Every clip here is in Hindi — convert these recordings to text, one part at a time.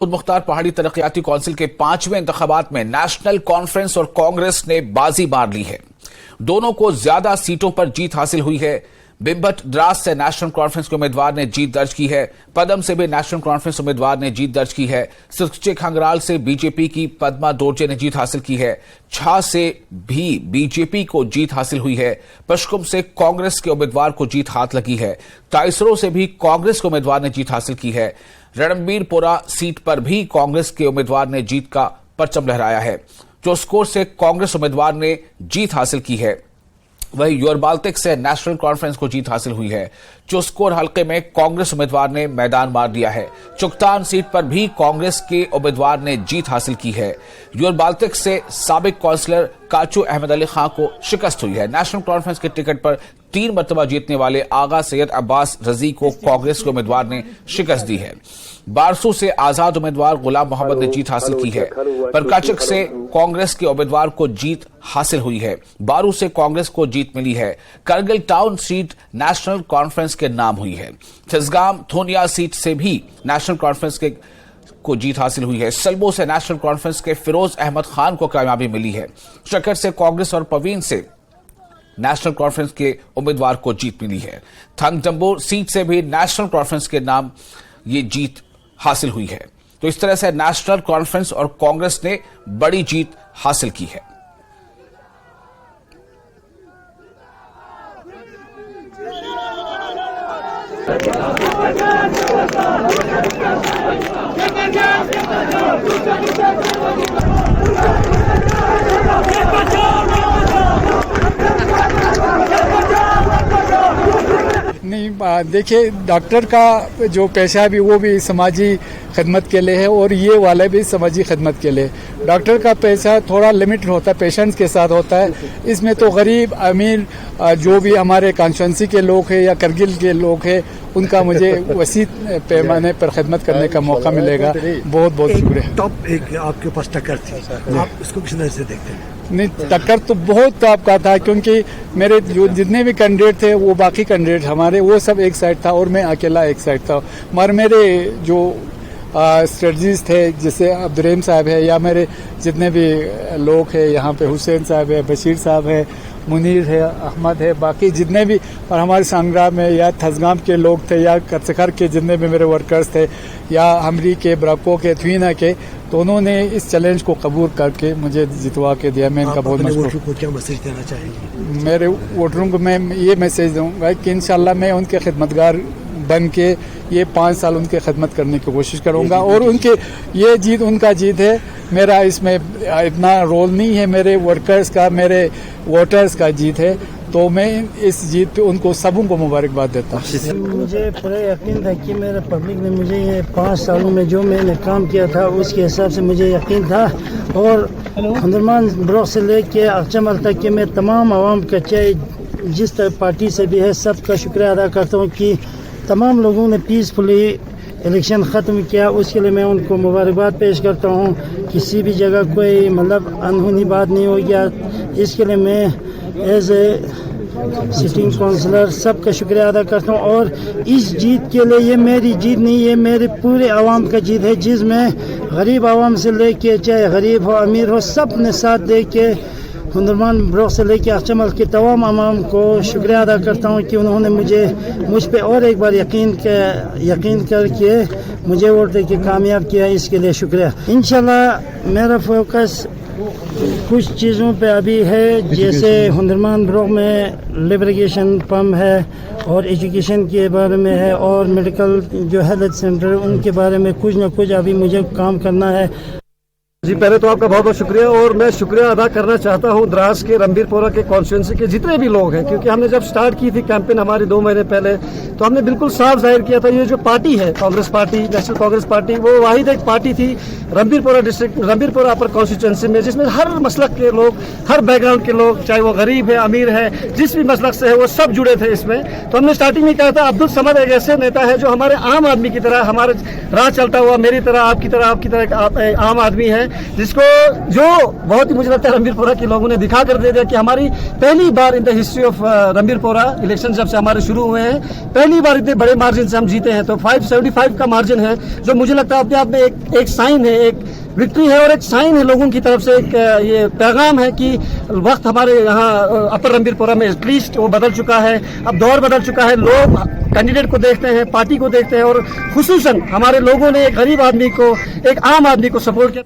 मुख्तार पहाड़ी तरक्याती कौंसिल के 5वें इंतखाबात में नेशनल कॉन्फ्रेंस और कांग्रेस ने बाजी मार ली है। दोनों को ज्यादा सीटों पर जीत हासिल हुई है। बिम्बट द्रास से नेशनल कॉन्फ्रेंस के उम्मीदवार ने जीत दर्ज की है। पदम से भी नेशनल कॉन्फ्रेंस उम्मीदवार ने जीत दर्ज की है। सुरक्षे खंगराल से बीजेपी की पद्मा दोरजे ने जीत हासिल की है। छा से भी बीजेपी को जीत हासिल हुई है। पश्कुम से कांग्रेस के उम्मीदवार को जीत हाथ लगी है। ताइसरो से भी कांग्रेस के उम्मीदवार ने जीत हासिल की है। रणबीरपुरा सीट पर भी कांग्रेस के उम्मीदवार ने जीत का परचम लहराया है। चोस्कोर से कांग्रेस उम्मीदवार ने जीत हासिल की है। वहीं योरबाल्टिक से नेशनल कॉन्फ्रेंस को जीत हासिल हुई है। चोस्कोर हल्के में कांग्रेस उम्मीदवार ने मैदान मार दिया है। चुगतान सीट पर भी कांग्रेस के उम्मीदवार ने जीत हासिल की है। योरबाल्टिक से साबिक काउंसलर काचू अहमद अली खां को शिकस्त हुई है। नेशनल कॉन्फ्रेंस के टिकट पर 3 मरतबा जीतने वाले आगा सैयद अब्बास रजी को कांग्रेस के उम्मीदवार ने शिकस्त दी है। बारसू से आजाद उम्मीदवार गुलाम मोहम्मद ने जीत हासिल की है। परकाचक से कांग्रेस के उम्मीदवार को जीत हासिल हुई है। बारू से कांग्रेस को जीत मिली है। Kargil town seat national conference के नाम हुई है। थिसगाम थोनिया सीट से भी नेशनल कॉन्फ्रेंस को जीत हासिल हुई है। सल्बो से नेशनल कॉन्फ्रेंस के फिरोज अहमद खान को कामयाबी मिली है। शक्कर से कांग्रेस और पवीन से नेशनल कॉन्फ्रेंस के उम्मीदवार को जीत मिली है। थंगडम्बोर सीट से भी नेशनल कॉन्फ्रेंस के नाम ये जीत हासिल हुई है। तो इस तरह से नेशनल कॉन्फ्रेंस और कांग्रेस ने बड़ी जीत हासिल की है। नहीं, देखिए, डॉक्टर का जो पेशा है भी वो भी समाजी खिदमत के लिए है और ये वाला भी समाजी खिदमत के लिए। डॉक्टर का पेशा थोड़ा लिमिटेड होता है, पेशेंट्स के साथ होता है। इसमें तो गरीब अमीर जो भी हमारे कॉन्स्टिट्यूंसी के लोग हैं या करगिल के लोग हैं, उनका मुझे वसी पैमाने पर खिदमत करने का मौका मिलेगा। बहुत बहुत शुक्रिया। टॉप एक आपके पास टक्कर थी, आप इसको किस नजर से देखते हैं? नहीं, टक्कर तो बहुत आपका था, क्योंकि मेरे जो जितने भी कैंडिडेट थे वो बाकी कैंडिडेट हमारे वो सब एक साइड था और मैं अकेला एक साइड था। मगर मेरे जो स्ट्रेटजीज थे, जैसे अब्दुर्रहीम साहब है या मेरे जितने भी लोग हैं यहाँ पे, हुसैन साहब है, बशीर साहब है, मुनीर है, अहमद है, बाकी जितने भी और हमारे संग्राम में या थसगाम के लोग थे या कचखर के जितने भी मेरे वर्कर्स थे या हमरी के ब्राको के थुईना के, तो उन्होंने इस चैलेंज को कबूल करके मुझे जितवा के दिया। मैं इनका बहुत मशहूर। को क्या मैसेज देना चाहेंगे? मेरे वोटरों को मैं ये मैसेज दूंगा कि इंशाल्लाह मैं उनके खिदमतगार बन के ये 5 साल उनकी खिदमत करने की कोशिश करूंगा और उनके ये जीत उनका जीत है, मेरा इसमें इतना रोल नहीं है। मेरे वर्कर्स का, मेरे वोटर्स का जीत है, तो मैं इस जीत पे उनको सबों को मुबारकबाद देता हूँ। मुझे पूरा यकीन था कि मेरे पब्लिक ने मुझे ये 5 सालों में जो मैंने काम किया था उसके हिसाब से मुझे यकीन था। और हंदरमान ब्लॉक से लेके अक्चमल तक के मैं तमाम आवाम का, चाहे जिस पार्टी से भी है, सबका शुक्रिया अदा करता हूँ कि तमाम लोगों ने पीसफुली इलेक्शन ख़त्म किया। उसके लिए मैं उनको मुबारकबाद पेश करता हूँ। किसी भी जगह कोई मतलब अनहोनी बात नहीं हो गया। इसके लिए मैं एज ए सिटिंग काउंसलर सबका शुक्रिया अदा करता हूँ। और इस जीत के लिए ये मेरी जीत नहीं, ये मेरे पूरे आवाम का जीत है, जिसमें गरीब आवाम से लेके, चाहे गरीब हो अमीर हो, सब ने साथ दे के हुंदरमान ब्लॉक से लेके अचमल के तमाम आवाम को शुक्रिया अदा करता हूँ कि उन्होंने मुझ पे और एक बार यकीन करके मुझे वोट दे के कामयाब किया। इसके लिए शुक्रिया। इंशाल्लाह मेरा फोकस कुछ चीज़ों पे अभी है, जैसे हुंदरमान ब्लॉक में लिब्रेगेशन पम्प है और एजुकेशन के बारे में है और मेडिकल जो हेल्थ सेंटर उनके बारे में कुछ न कुछ अभी मुझे काम करना है। जी, पहले तो आपका बहुत बहुत शुक्रिया। और मैं शुक्रिया अदा करना चाहता हूं द्रास के, रणबीरपुरा के कॉन्स्टिट्यूंसी के जितने भी लोग हैं, क्योंकि हमने जब स्टार्ट की थी कैंपेन हमारी 2 महीने पहले, तो हमने बिल्कुल साफ जाहिर किया था ये जो पार्टी है Congress party, national Congress party, वो वाहिद एक पार्टी थी रणबीरपुरा डिस्ट्रिक्ट, रणबीरपुरा अपर कॉन्स्टिट्यूंसी में, जिसमें हर मसलक के लोग, हर बैकग्राउंड के लोग, चाहे वो गरीब है अमीर है, जिस भी मसलक से है, वो सब जुड़े थे इसमें। तो हमने स्टार्टिंग में कहा था अब्दुल समद एक ऐसे नेता है जो हमारे आम आदमी की तरह, हमारे राह चलता हुआ, मेरी तरह, आपकी तरह आम आदमी है, जिसको जो बहुत ही मुझे लगता है रणबीरपुरा के लोगों ने दिखा कर दे दिया कि हमारी पहली बार in the history of Ranbirpura election जब से हमारे शुरू हुए हैं, पहली बार इतने बड़े मार्जिन से हम जीते हैं। तो 575 का मार्जिन है, जो मुझे लगता है अपने आप में एक साइन है, एक विक्ट्री है और एक साइन है लोगों की तरफ से, एक ये पैगाम है कि वक्त हमारे यहाँ अपर रणबीरपुरा में एटलीस्ट वो बदल चुका है, अब दौर बदल चुका है। लोग कैंडिडेट को देखते हैं, पार्टी को देखते हैं और खुसूसन हमारे लोगों ने एक गरीब आदमी को, एक आम आदमी को सपोर्ट किया।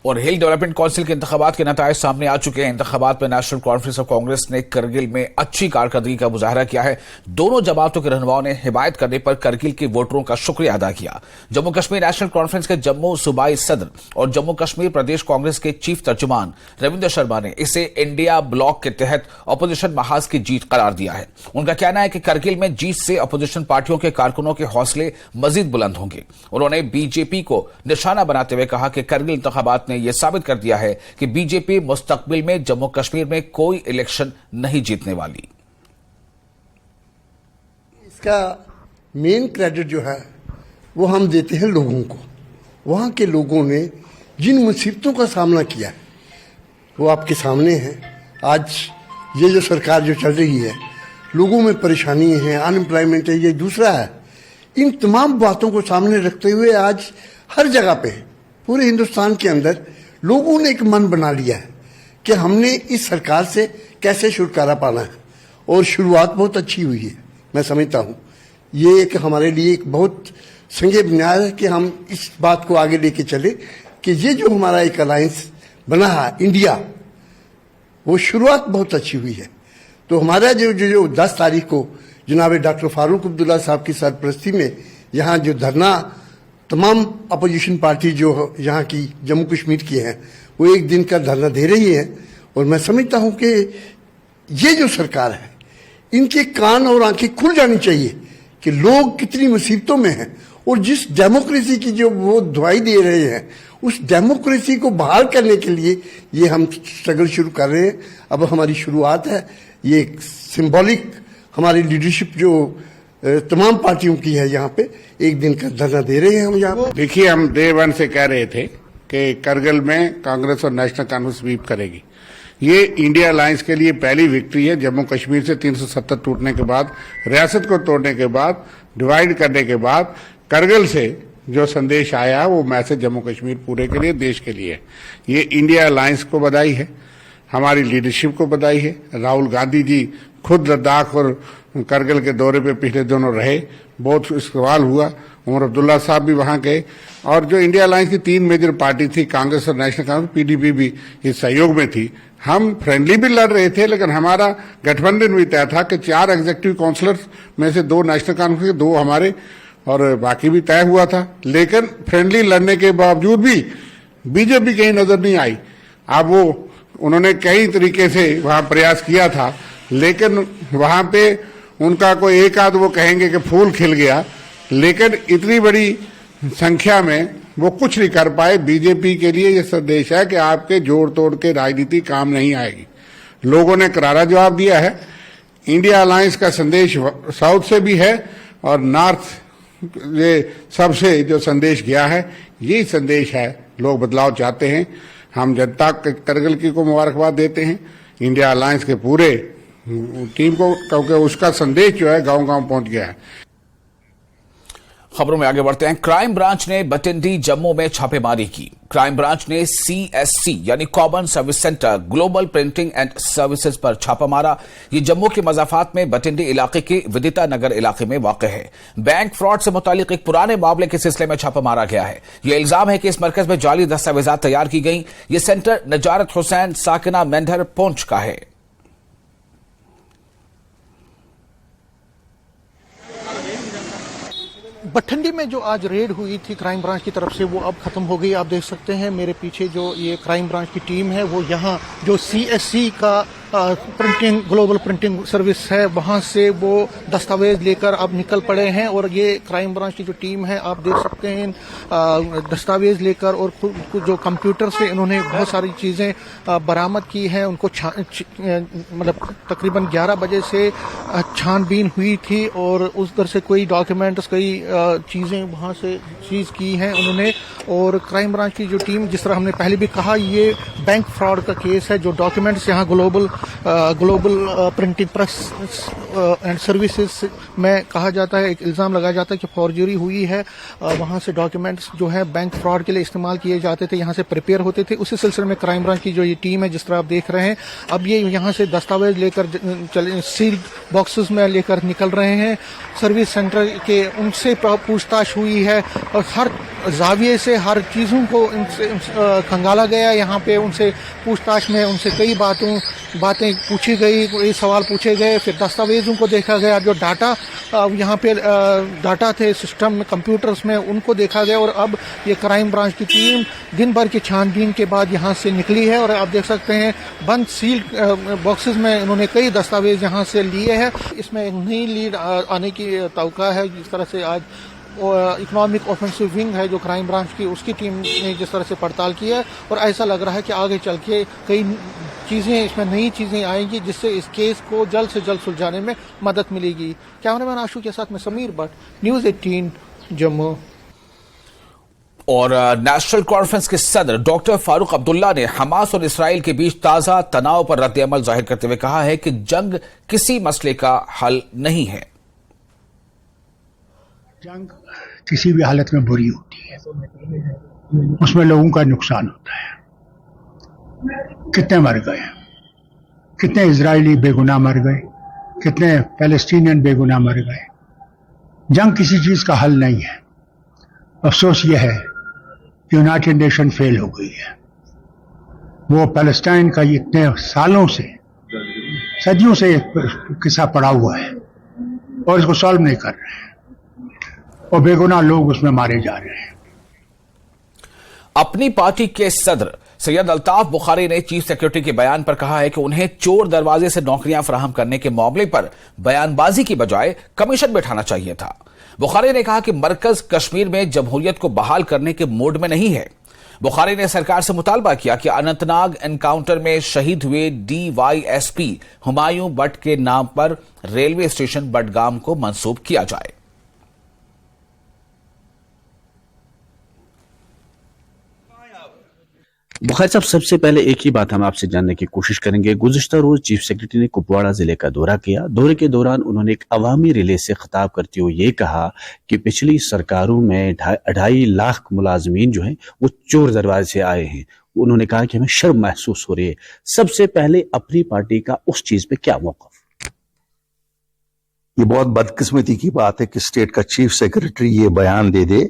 और हिल डेवलपमेंट काउंसिल के इंतखाबात के नतायज सामने आ चुके हैं। इंतखाबात में नेशनल कॉन्फ्रेंस ऑफ कांग्रेस ने करगिल में अच्छी कारकर्दगी का मुजाहरा किया है। दोनों जमातों के रहनुमाओं ने हिमायत करने पर करगिल के वोटरों का शुक्रिया अदा किया। जम्मू कश्मीर नेशनल कॉन्फ्रेंस के जम्मू सूबाई सदर और जम्मू कश्मीर प्रदेश कांग्रेस के चीफ तर्जुमान रविंद्र शर्मा ने इसे इंडिया ब्लॉक के तहत अपोजिशन महाज की जीत करार दिया है। उनका कहना है कि करगिल में जीत से अपोजिशन पार्टियों के कारकुनों के हौसले मजीद बुलंद होंगे। उन्होंने बीजेपी को निशाना बनाते हुए कहा कि करगिल इंतखाबात ने यह साबित कर दिया है कि बीजेपी मुस्तकबिल में जम्मू कश्मीर में कोई इलेक्शन नहीं जीतने वाली। इसका मेन क्रेडिट जो है वो हम देते हैं लोगों को। वहां के लोगों ने जिन मुसीबतों का सामना किया वो आपके सामने है। आज ये जो सरकार जो चल रही है, लोगों में परेशानी है, अनएम्प्लॉयमेंट है, ये दूसरा है। इन तमाम बातों को सामने रखते हुए आज हर जगह पे पूरे हिंदुस्तान के अंदर लोगों ने एक मन बना लिया है कि हमने इस सरकार से कैसे छुटकारा पाना है और शुरुआत बहुत अच्छी हुई है। मैं समझता हूँ ये एक हमारे लिए एक बहुत संगे बुनियाद है कि हम इस बात को आगे लेके चले कि ये जो हमारा एक अलायंस बना है इंडिया, वो शुरुआत बहुत अच्छी हुई है। तो हमारा जो 10 तारीख को जनाब डॉक्टर फारूक अब्दुल्ला साहब की सरपरस्ती में यहाँ जो धरना तमाम अपोजिशन पार्टी जो यहाँ की जम्मू कश्मीर की हैं वो एक दिन का धरना दे रही है। और मैं समझता हूँ कि ये जो सरकार है इनके कान और आंखें खुल जानी चाहिए कि लोग कितनी मुसीबतों में हैं और जिस डेमोक्रेसी की जो वो दुआई दे रहे हैं उस डेमोक्रेसी को बहाल करने के लिए ये हम स्ट्रगल शुरू कर रहे हैं। अब हमारी शुरुआत है, ये सिंबॉलिक हमारी लीडरशिप जो तमाम पार्टियों की है यहाँ पे एक दिन का धरना दे रहे हैं हम यहाँ पे। देखिए, हम डे वन से कह रहे थे कि करगिल में कांग्रेस और नेशनल कॉन्फ्रेंस स्वीप करेगी। ये इंडिया अलायंस के लिए पहली विक्ट्री है। जम्मू कश्मीर से 370 टूटने के बाद, रियासत को तोड़ने के बाद, डिवाइड करने के बाद करगिल से जो संदेश आया वो मैसेज जम्मू कश्मीर पूरे के लिए, देश के लिए। ये इंडिया अलायंस को बधाई है, हमारी लीडरशिप को बधाई है। राहुल गांधी जी खुद लद्दाख और करगिल के दौरे पे पिछले दिनों रहे, बहुत सवाल हुआ। उमर अब्दुल्ला साहब भी वहां गए और जो इंडिया अलायंस की 3 मेजर पार्टी थी, कांग्रेस और नेशनल कांग्रेस, पीडीपी भी इस सहयोग में थी। हम फ्रेंडली भी लड़ रहे थे, लेकिन हमारा गठबंधन भी तय था कि 4 एग्जीक्यूटिव काउंसिलर्स में से 2 नेशनल कांग्रेस के, 2 हमारे और बाकी भी तय हुआ था। लेकिन फ्रेंडली लड़ने के बावजूद भी बीजेपी कहीं नजर नहीं आई। अब वो उन्होंने कई तरीके से वहां प्रयास किया था, लेकिन वहां पे उनका कोई एक आध वो कहेंगे कि फूल खिल गया, लेकिन इतनी बड़ी संख्या में वो कुछ नहीं कर पाए। बीजेपी के लिए ये संदेश है कि आपके जोड़ तोड़ के राजनीति काम नहीं आएगी। लोगों ने करारा जवाब दिया है। इंडिया अलायंस का संदेश साउथ से भी है और नॉर्थ ये सबसे जो संदेश गया है, यही संदेश है। लोग बदलाव चाहते हैं। हम जनता करगिल की को मुबारकबाद देते हैं, इंडिया अलायंस के पूरे टीम को, क्योंकि उसका संदेश जो है गांव-गांव पहुंच गया है। खबरों में आगे बढ़ते हैं। क्राइम ब्रांच ने बटिंडी जम्मू में छापेमारी की। क्राइम ब्रांच ने CSC यानी common service centre global printing and services पर छापा मारा। ये जम्मू के मजाफात में बटिंडी इलाके के विदिता नगर इलाके में वाक़ है। बैंक फ्रॉड से मुतालिक एक पुराने मामले के सिलसिले में छापा मारा गया है। यह इल्जाम है कि इस मरकज में जाली दस्तावेजात तैयार की गई। यह सेंटर नजारत हुसैन साकिना मेंढर पुंछ का है। बठिंडी में जो आज रेड हुई थी क्राइम ब्रांच की तरफ से, वो अब खत्म हो गई। आप देख सकते हैं मेरे पीछे जो ये क्राइम ब्रांच की टीम है वो यहाँ जो CSC का प्रिंटिंग ग्लोबल प्रिंटिंग सर्विस है, वहां से वो दस्तावेज लेकर अब निकल पड़े हैं। और ये क्राइम ब्रांच की जो टीम है, आप देख सकते हैं, दस्तावेज लेकर और जो कंप्यूटर से इन्होंने बहुत सारी चीजें बरामद की हैं। उनको मतलब तकरीबन 11 बजे से छानबीन हुई थी और उस दर से कोई डॉक्यूमेंट्स, कई चीजें वहां से सीज की हैं उन्होंने। और क्राइम ब्रांच की जो टीम, जिस तरह हमने पहले भी कहा, ये बैंक फ्रॉड का केस है। जो डॉक्यूमेंट्स यहाँ global printing press and services में कहा जाता है, एक इल्ज़ाम लगाया जाता है कि फॉर्जरी हुई है। वहाँ से डॉक्यूमेंट्स जो है बैंक फ्रॉड के लिए इस्तेमाल किए जाते थे, यहाँ से प्रिपेयर होते थे। उसी सिलसिले में क्राइम ब्रांच की जो ये टीम है, जिस तरह आप देख रहे हैं, अब ये यहाँ से दस्तावेज लेकर सील्ड बॉक्सेस में लेकर निकल रहे हैं। सर्विस सेंटर के उनसे पूछताछ हुई है और हर जाविये से हर चीज़ों को इनसे खंगाला गया। यहाँ पे उनसे पूछताछ में उनसे कई बातें पूछी गई, कई सवाल पूछे गए। फिर दस्तावेजों को देखा गया, जो डाटा यहाँ पे डाटा थे सिस्टम में, कंप्यूटर्स में, उनको देखा गया। और अब ये क्राइम ब्रांच की टीम दिन भर की छानबीन के बाद यहाँ से निकली है। और आप देख सकते हैं बंद सील्ड बॉक्सेस में इन्होंने कई दस्तावेज यहाँ से लिए हैं। इसमें एक नई लीड आने की तवक्का है। जिस तरह से आज इकोनॉमिक ऑफेंसिव विंग है जो क्राइम ब्रांच की, उसकी टीम ने जिस तरह से पड़ताल की है, और ऐसा लग रहा है कि आगे चल के कई चीज़ें, इसमें नई चीज़ें आएंगी जिससे इस केस को जल्द से जल्द सुलझाने में मदद मिलेगी। कैमरामैन आशु के साथ में समीर भट्ट, न्यूज़ 18 जम्मू। और नेशनल कॉन्फ्रेंस के सदर डॉक्टर फारूक अब्दुल्ला ने हमास और इसराइल के बीच ताजा तनाव पर रद्द-ए-अमल जाहिर करते हुए कहा है कि जंग किसी मसले का हल नहीं है। जंग किसी भी हालत में बुरी होती है, उसमें लोगों का नुकसान होता है। कितने मर गए, कितने इजरायली बेगुनाह मर गए, कितने पैलेस्टीनियन बेगुनाह मर गए। जंग किसी चीज का हल नहीं है। अफसोस यह है कि यूनाइटेड नेशन फेल हो गई है। वो पैलेस्टाइन का इतने सालों से, सदियों से किस्सा पड़ा हुआ है और इसको सॉल्व नहीं कर रहे हैं, और बेगुनाह लोग उसमें मारे जा रहे हैं। अपनी पार्टी के सदर सैयद अल्ताफ बुखारी ने चीफ सेक्रेटरी के बयान पर कहा है कि उन्हें चोर दरवाजे से नौकरियां फराहम करने के मामले पर बयानबाजी की बजाय कमीशन बैठाना चाहिए था। बुखारी ने कहा कि मरकज कश्मीर में जमहूरियत को बहाल करने के मूड में नहीं है। बुखारी ने सरकार से मुतालबा किया कि अनंतनाग एनकाउंटर में शहीद हुए DYSP हुमायूं बट के नाम पर रेलवे स्टेशन बडगाम को मंसूब किया जाए। बुखारी साहब, सबसे पहले एक ही बात हम आपसे जानने की कोशिश करेंगे। गुज़िश्ता रोज चीफ सेक्रेटरी ने कुपवाड़ा जिले का दौरा किया। दौरे के दौरान उन्होंने एक अवामी रिले से खिताब करते हुए ये कहा कि पिछली सरकारों में 2.5 लाख मुलाजमीन जो हैं वो चोर दरवाजे से आए हैं। उन्होंने कहा कि हमें शर्म महसूस हो रही है। सबसे पहले अपनी पार्टी का उस चीज पे क्या मौक़िफ़? ये बहुत बदकिस्मती की बात है कि स्टेट का चीफ सेक्रेटरी ये बयान दे दे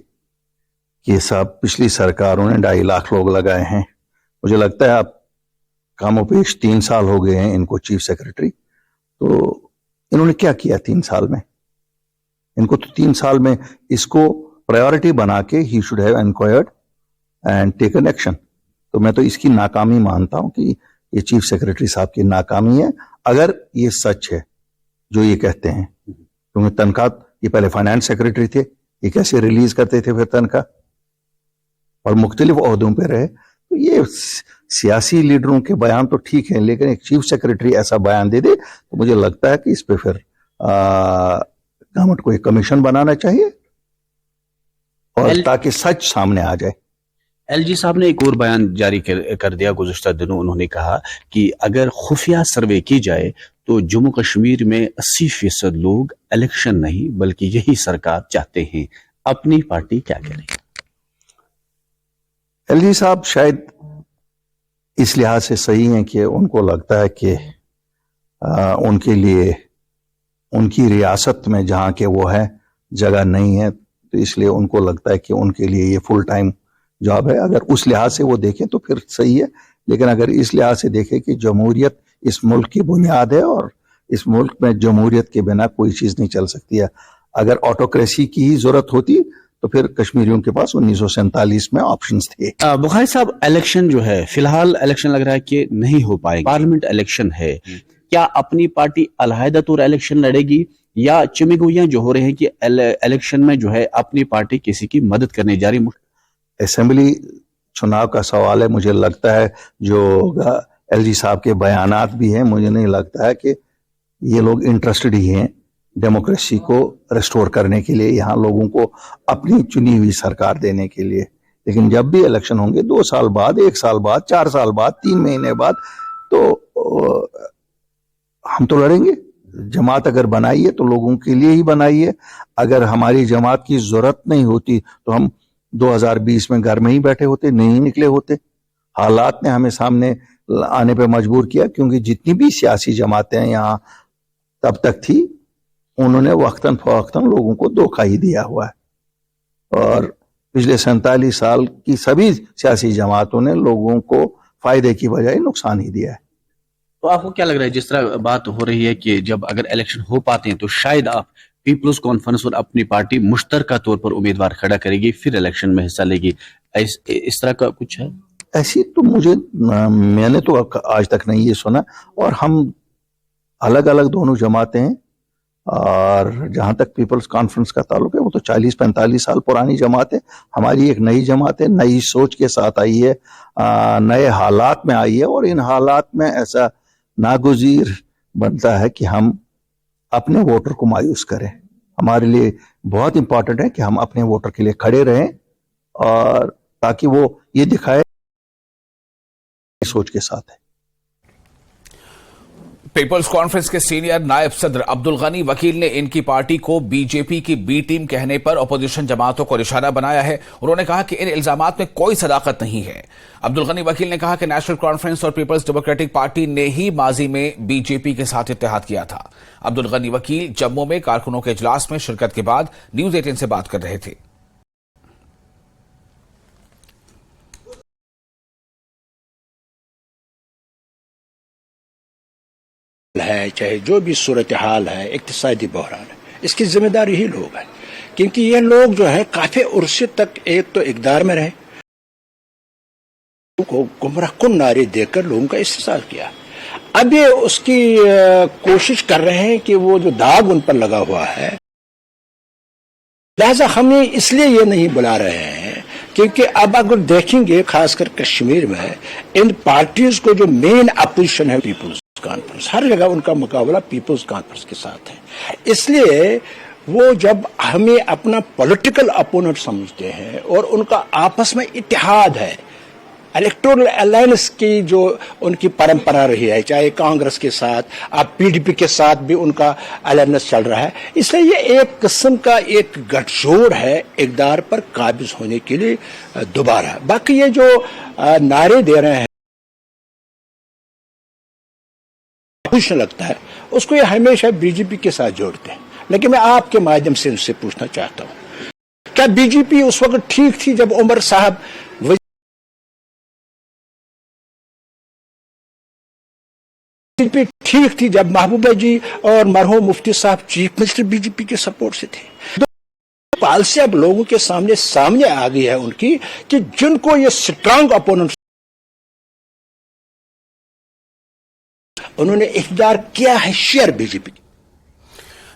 कि साहब पिछली सरकारों ने 2.5 लाख लोग लगाए हैं। मुझे लगता है आप कामोपेश 3 साल हो गए हैं इनको चीफ सेक्रेटरी, तो इन्होंने क्या किया 3 साल में? इनको तो 3 साल में इसको प्रायोरिटी बना के he should have inquired and taken action. तो मैं तो इसकी नाकामी मानता हूं कि ये चीफ सेक्रेटरी साहब की नाकामी है, अगर ये सच है जो ये कहते हैं। क्योंकि तनख्वाह, ये पहले फाइनेंस सेक्रेटरी थे, ये कैसे रिलीज करते थे फिर तनख्वाह, और मुख्तलिफ ओहदों पे रहे। तो ये सियासी लीडरों के बयान तो ठीक है, लेकिन एक चीफ सेक्रेटरी ऐसा बयान दे दे तो मुझे लगता है कि इस पे फिर गवर्नमेंट को एक कमीशन बनाना चाहिए और ताकि सच सामने आ जाए। LG साहब ने एक और बयान जारी कर दिया गुज़िश्ता दिनों। उन्होंने कहा कि अगर खुफिया सर्वे की जाए तो जम्मू कश्मीर में 80% लोग इलेक्शन नहीं बल्कि यही सरकार चाहते हैं। अपनी पार्टी क्या करेगी? LG साहब शायद इस लिहाज से सही हैं कि उनको लगता है कि उनके लिए उनकी रियासत में जहाँ के वो है जगह नहीं है, तो इसलिए उनको लगता है कि उनके लिए ये फुल टाइम जॉब है। अगर उस लिहाज से वो देखें तो फिर सही है, लेकिन अगर इस लिहाज से देखें कि जमहूरियत इस मुल्क की बुनियाद है और इस मुल्क में जमहूरियत के बिना कोई चीज़ नहीं चल सकती है। अगर ऑटोक्रेसी की ही जरूरत होती तो फिर कश्मीरियों के पास 1947 में ऑप्शंस थे। बुखारी साहब, इलेक्शन जो है, फिलहाल इलेक्शन लग रहा है कि नहीं हो पाएगा, पार्लियामेंट इलेक्शन है, क्या अपनी पार्टी अलहदा तौर इलेक्शन लड़ेगी या चिमगोइयां जो हो रहे हैं कि इलेक्शन में जो है अपनी पार्टी किसी की मदद करने जा रही? असेंबली चुनाव का सवाल है, मुझे लगता है जो एलजी साहब के बयानात भी हैं, मुझे नहीं लगता है कि ये लोग इंटरेस्टेड ही हैं डेमोक्रेसी को रिस्टोर करने के लिए, यहाँ लोगों को अपनी चुनी हुई सरकार देने के लिए। लेकिन जब भी इलेक्शन होंगे 2 साल बाद, 1 साल बाद, 4 साल बाद, 3 महीने बाद, तो हम तो लड़ेंगे। जमात अगर बनाई है तो लोगों के लिए ही बनाई है। अगर हमारी जमात की जरूरत नहीं होती तो हम 2020 में घर में ही बैठे होते, नहीं निकले होते। हालात ने हमें सामने आने पे मजबूर किया, क्योंकि जितनी भी सियासी जमातें यहाँ तब तक थी, उन्होंने वक्तन फवक्तन लोगों को धोखा ही दिया हुआ है। और पिछले 47 साल की सभी सियासी जमातों ने लोगों को फायदे की बजाय नुकसान ही दिया है। तो आपको क्या लग रहा है, जिस तरह बात हो रही है कि जब अगर इलेक्शन हो पाते हैं तो शायद आप पीपल्स कॉन्फ्रेंस और अपनी पार्टी मुश्तरका तौर पर उम्मीदवार खड़ा करेगी, फिर इलेक्शन में हिस्सा लेगी, इस तरह का कुछ है? ऐसी तो मैंने तो आज तक नहीं ये सुना। और हम अलग अलग दोनों जमातें हैं, और जहां तक पीपल्स कॉन्फ्रेंस का ताल्लुक है वो तो 40-45 साल पुरानी जमात है। हमारी एक नई जमात है, नई सोच के साथ आई है, नए हालात में आई है, और इन हालात में ऐसा नागुज़ीर बनता है कि हम अपने वोटर को मायूस करें। हमारे लिए बहुत इंपॉर्टेंट है कि हम अपने वोटर के लिए खड़े रहें, और ताकि वो ये दिखाए सोच के साथ है। पीपल्स कॉन्फ्रेंस के सीनियर नायब सदर अब्दुल गनी वकील ने इनकी पार्टी को बीजेपी की बी टीम कहने पर अपोजिशन जमातों को निशाना बनाया है। उन्होंने कहा कि इन इल्जामात में कोई सदाकत नहीं है। अब्दुल गनी वकील ने कहा कि नेशनल कॉन्फ्रेंस और पीपल्स डेमोक्रेटिक पार्टी ने ही माजी में बीजेपी के साथ इत्तेहाद किया था। अब्दुल गनी वकील जम्मू में कारकुनों के इजलास में शिरकत के बाद न्यूज 18 से बात कर रहे थे। है, चाहे जो भी सूरत हाल है, इक्तिसादी बहरान है, इसकी जिम्मेदारी ही लोग हैं, क्योंकि ये लोग जो है काफी उर्से तक एक तो इक़्तिदार में रहे, को गुमराह कुन नारे देकर लोगों का इस्तेसाल किया। अब ये उसकी कोशिश कर रहे हैं कि वो जो दाग उन पर लगा हुआ है, लिहाजा हमें इसलिए ये नहीं बुला रहे हैं, क्योंकि अब अगर देखेंगे खासकर कश्मीर में इन पार्टीज को जो मेन अपोजिशन है पीपल्स कॉन्फ्रेंस, हर जगह उनका मुकाबला पीपल्स कॉन्फ्रेंस के साथ है। इसलिए वो जब हमें अपना पॉलिटिकल अपोनेंट समझते हैं और उनका आपस में इत्तेहाद है, इलेक्टोरल अलायंस की जो उनकी परंपरा रही है, चाहे कांग्रेस के साथ, अब पीडीपी के साथ भी उनका अलायंस चल रहा है, इसलिए ये एक किस्म का एक गठजोड़ है इक़्तिदार पर काबिज होने के लिए दोबारा। बाकी ये जो नारे दे रहे हैं कुछ लगता है, उसको ये हमेशा बीजेपी के साथ जोड़ते हैं। लेकिन मैं आपके माध्यम से उनसे पूछना चाहता हूं, क्या बीजेपी उस वक्त ठीक थी जब उमर साहब बीजेपी ठीक थी जब महबूबा जी और मरहूम मुफ्ती साहब चीफ मिनिस्टर बीजेपी के सपोर्ट से थे? तो पॉलिसी अब लोगों के सामने आ गई है उनकी, कि जिनको ये स्ट्रांग अपोनेंट उन्होंने इख्तियार किया है शेयर बीजेपी।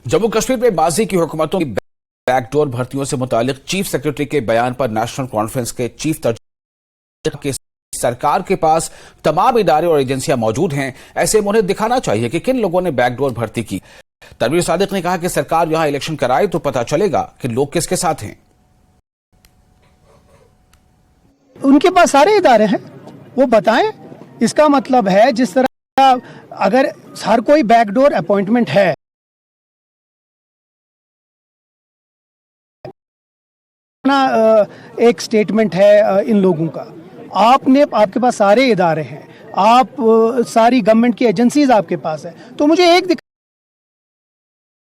जम्मू कश्मीर में माजी की हुकूमतों की बैकडोर भर्तियों से मुतालिक चीफ सेक्रेटरी के बयान पर नेशनल कॉन्फ्रेंस के चीफ के सरकार के पास तमाम इदारे और एजेंसियां मौजूद हैं, ऐसे में उन्हें दिखाना चाहिए कि किन लोगों ने बैकडोर भर्ती की। तनवीर सादिक ने कहा कि सरकार यहां इलेक्शन कराए तो पता चलेगा कि लोग किसके साथ हैं। उनके पास सारे इदारे हैं, वो बताएं। इसका मतलब है जिस तरह अगर हर कोई बैकडोर अपॉइंटमेंट है, एक स्टेटमेंट है इन लोगों का, आपके पास सारे इदारे हैं, आप सारी गवर्नमेंट की एजेंसीज आपके पास है, तो मुझे एक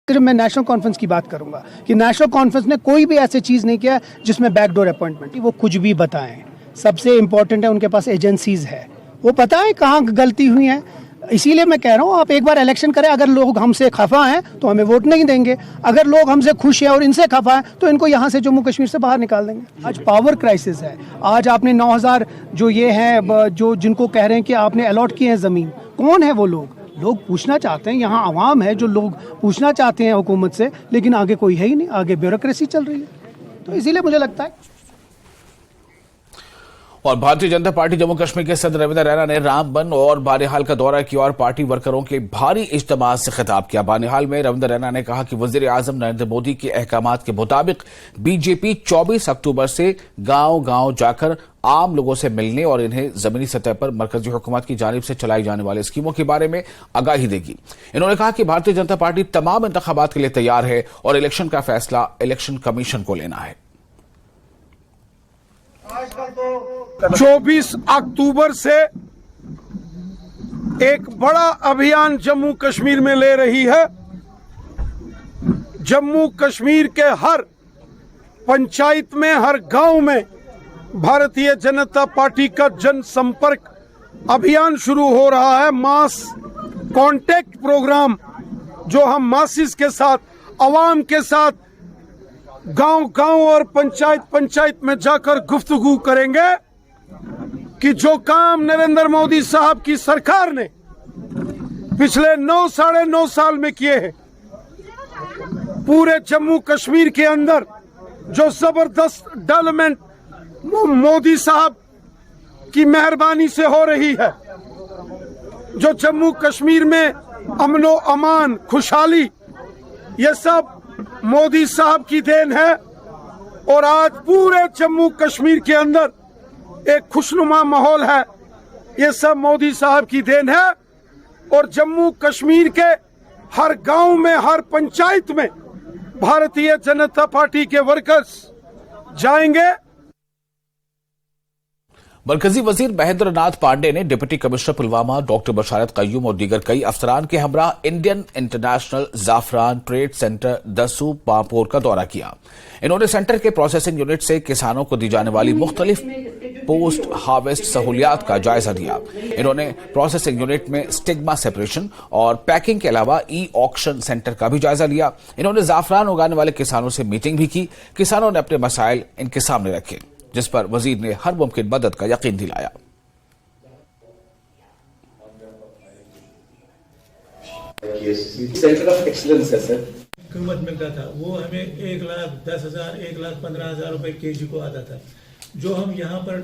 मैं नेशनल कॉन्फ्रेंस की बात करूंगा कि नेशनल कॉन्फ्रेंस ने कोई भी ऐसी चीज नहीं किया जिसमें बैकडोर अपॉइंटमेंट, वो कुछ भी बताएं। सबसे इंपॉर्टेंट है उनके पास एजेंसीज है, वो बताएं कहाँ गलती हुई है। इसीलिए मैं कह रहा हूँ आप एक बार इलेक्शन करें, अगर लोग हमसे खफा हैं तो हमें वोट नहीं देंगे, अगर लोग हमसे खुश हैं और इनसे खफा हैं तो इनको यहाँ से जम्मू कश्मीर से बाहर निकाल देंगे। आज पावर क्राइसिस है, आज आपने 9000 जो ये हैं जो जिनको कह रहे हैं कि आपने अलॉट किए हैं ज़मीन, कौन है वो लोग पूछना चाहते हैं, यहाँ आवाम है जो लोग पूछना चाहते हैं हुकूमत से, लेकिन आगे कोई है ही नहीं, आगे ब्यूरोक्रेसी चल रही है। तो इसीलिए मुझे लगता है। और भारतीय जनता पार्टी जम्मू कश्मीर के सदर रविंद्र रैना ने रामबन और बानिहाल का दौरा किया और पार्टी वर्करों के भारी इज्तिमा से खिताब किया। बानिहाल में रविंद्र रैना ने कहा कि वजीर आजम नरेंद्र मोदी के अहकामात के मुताबिक बीजेपी 24 अक्टूबर से गांव-गांव जाकर आम लोगों से मिलने और इन्हें जमीनी सतह पर मरकजी हुकूमत की जानिब से चलाई जाने वाली स्कीमों के बारे में आगाही देगी। इन्होंने कहा कि भारतीय जनता पार्टी तमाम इंतखाबात के लिए तैयार है और इलेक्शन का फैसला इलेक्शन कमीशन को लेना है। 24 अक्टूबर से एक बड़ा अभियान जम्मू कश्मीर में ले रही है। जम्मू कश्मीर के हर पंचायत में, हर गांव में भारतीय जनता पार्टी का जनसंपर्क अभियान शुरू हो रहा है। मास कांटेक्ट प्रोग्राम जो हम मासिस के साथ, अवाम के साथ गांव-गांव और पंचायत में जाकर गुफ्तगू करेंगे कि जो काम नरेंद्र मोदी साहब की सरकार ने पिछले 9-9.5 साल में किए हैं, पूरे जम्मू कश्मीर के अंदर जो जबरदस्त डेवलपमेंट मोदी साहब की मेहरबानी से हो रही है, जो जम्मू कश्मीर में अमनो अमान, खुशहाली, ये सब मोदी साहब की देन है। और आज पूरे जम्मू कश्मीर के अंदर एक खुशनुमा माहौल है, ये सब मोदी साहब की देन है। और जम्मू कश्मीर के हर गांव में, हर पंचायत में भारतीय जनता पार्टी के वर्कर्स जाएंगे। मरकजी वजीर महेंद्र नाथ पांडे ने deputy commissioner Pulwama doctor Basharat Qayoom और दीगर कई अफसरान के हमरा Indian international Zafran trade centre Dusu Pampore का दौरा किया। इन्होंने सेंटर के प्रोसेसिंग यूनिट से किसानों को दी जाने वाली मुख्तलिफ पोस्ट हार्वेस्ट सहूलियात का जायजा लिया। इन्होंने प्रोसेसिंग यूनिट में स्टिग्मा सेपरेशन और पैकिंग के अलावा ई ऑक्शन सेंटर का भी जायजा लिया। इन्होंने जाफरान उगाने वाले किसानों से मीटिंग भी की। किसानों ने अपने मसाइल इनके सामने रखे, जिस पर वजीर ने हर मुमकिन मदद का यकीन दिलाया। सेंटर ऑफ एक्सीलेंस है सर। कीमत मिलता था वो हमें 1,10,000 1,15,000 रुपए केजी को आता था, जो हम यहाँ पर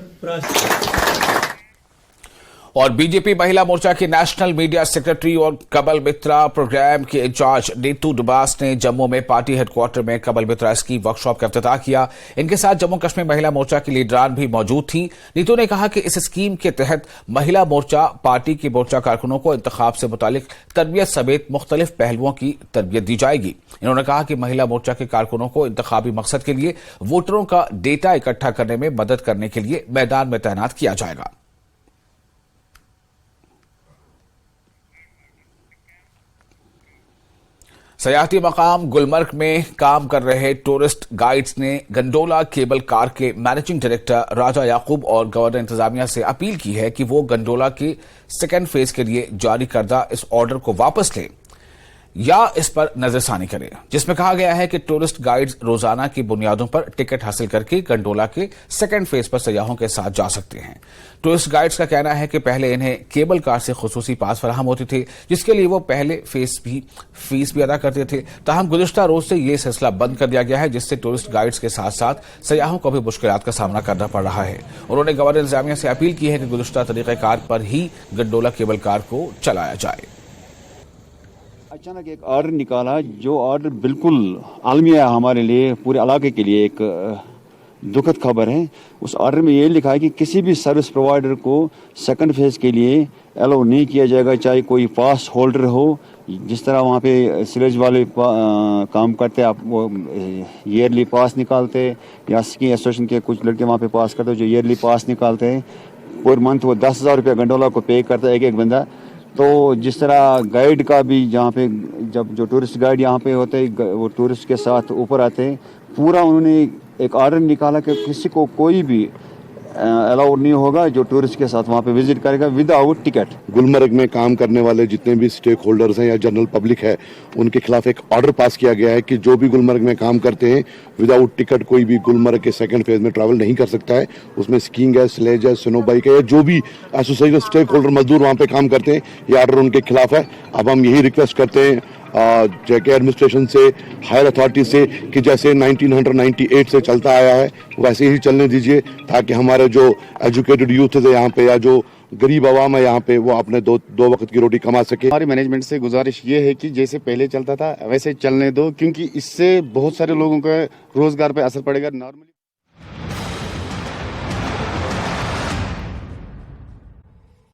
और बीजेपी महिला मोर्चा की नेशनल मीडिया सेक्रेटरी और कमल मित्रा प्रोग्राम के इंचार्ज नीतू डुबास ने जम्मू में पार्टी हेडक्वार्टर में कमल मित्रा स्कीम वर्कशॉप का इफ्तिताह किया। इनके साथ जम्मू कश्मीर महिला मोर्चा की लीडरान भी मौजूद थी। नीतू ने कहा कि इस स्कीम के तहत महिला मोर्चा पार्टी के मोर्चा कारकुनों को इंतखाब से मुतालिक तरबियत समेत मुख्तलिफ पहलुओं की तरबियत दी जाएगी। इन्होंने कहा कि महिला मोर्चा के कारकुनों को इंतखाबी मकसद के लिए वोटरों का डेटा इकट्ठा करने में मदद करने के लिए मैदान में तैनात किया जाएगा। सयाहती मकाम गुलमर्ग में काम कर रहे टूरिस्ट गाइड्स ने गंडोला केबल कार के मैनेजिंग डायरेक्टर राजा याकूब और गवर्नर इंतजामिया से अपील की है कि वो गंडोला के सेकेंड फेज के लिए जारी करदा इस ऑर्डर को वापस लें या इस पर नजरसानी करें, जिसमें कहा गया है कि टूरिस्ट गाइड्स रोजाना की बुनियादों पर टिकट हासिल करके गंडोला के सेकेंड फेज पर सयाहों के साथ जा सकते हैं। टूरिस्ट गाइड्स का कहना है कि पहले इन्हें केबल कार से खुसूसी पास फराहम होते थे, जिसके लिए वो पहले फीस भी अदा करते थे। ताहम गुज़िश्ता रोज से ये सिलसिला बंद कर दिया गया है, जिससे टूरिस्ट गाइड्स के साथ साथ सयाहों को भी मुश्किलात का सामना करना पड़ रहा है। उन्होंने गवर्नर इंतजामिया से अपील की है कि गुज़िश्ता तरीक़ेकार पर ही गंडोला केबल कार को चलाया जाए। अचानक एक ऑर्डर निकाला, जो ऑर्डर बिल्कुल आलमिया हमारे लिए, पूरे इलाके के लिए एक दुखद खबर है। उस ऑर्डर में ये लिखा है कि किसी भी सर्विस प्रोवाइडर को सेकंड फेज के लिए अलाउ नहीं किया जाएगा, चाहे कोई पास होल्डर हो। जिस तरह वहाँ पे सिलेज वाले काम करते, आप वो ईयरली पास निकालते, या स्की एसोसिएशन के कुछ लड़के वहाँ पे पास करते जो ईयरली पास निकालते हैं, पर मंथ वो 10,000 रुपया गंडोला को पे करता है एक बंदा। तो जिस तरह गाइड का भी, जहाँ पे जब जो टूरिस्ट गाइड यहाँ पे होते हैं वो टूरिस्ट के साथ ऊपर आते हैं, पूरा उन्होंने एक ऑर्डर निकाला कि किसी को कोई भी अलाउड नहीं होगा जो टूरिस्ट के साथ वहाँ पे विजिट करेगा विदाउट टिकट। गुलमर्ग में काम करने वाले जितने भी स्टेक होल्डर्स हैं या जनरल पब्लिक है, उनके खिलाफ एक ऑर्डर पास किया गया है कि जो भी गुलमर्ग में काम करते हैं विदाउट टिकट कोई भी गुलमर्ग के सेकंड फेज में ट्रैवल नहीं कर सकता है। उसमें स्कीइंग है, स्लेज है, स्नो बाइक है, या जो भी एसोसिएशन स्टेक होल्डर मजदूर वहाँ पे काम करते हैं, ये ऑर्डर उनके खिलाफ है। अब हम यही रिक्वेस्ट करते हैं जेके एडमिनिस्ट्रेशन से, हायर अथॉरिटी से, कि जैसे 1998 से चलता आया है वैसे ही चलने दीजिए, ताकि हमारे जो एजुकेटेड यूथ है यहाँ पे या जो गरीब आवाम है यहाँ पे वो अपने दो वक्त की रोटी कमा सके। हमारी मैनेजमेंट से गुजारिश ये है कि जैसे पहले चलता था वैसे चलने दो, क्योंकि इससे बहुत सारे लोगों के रोजगार पे असर पड़ेगा। नॉर्मली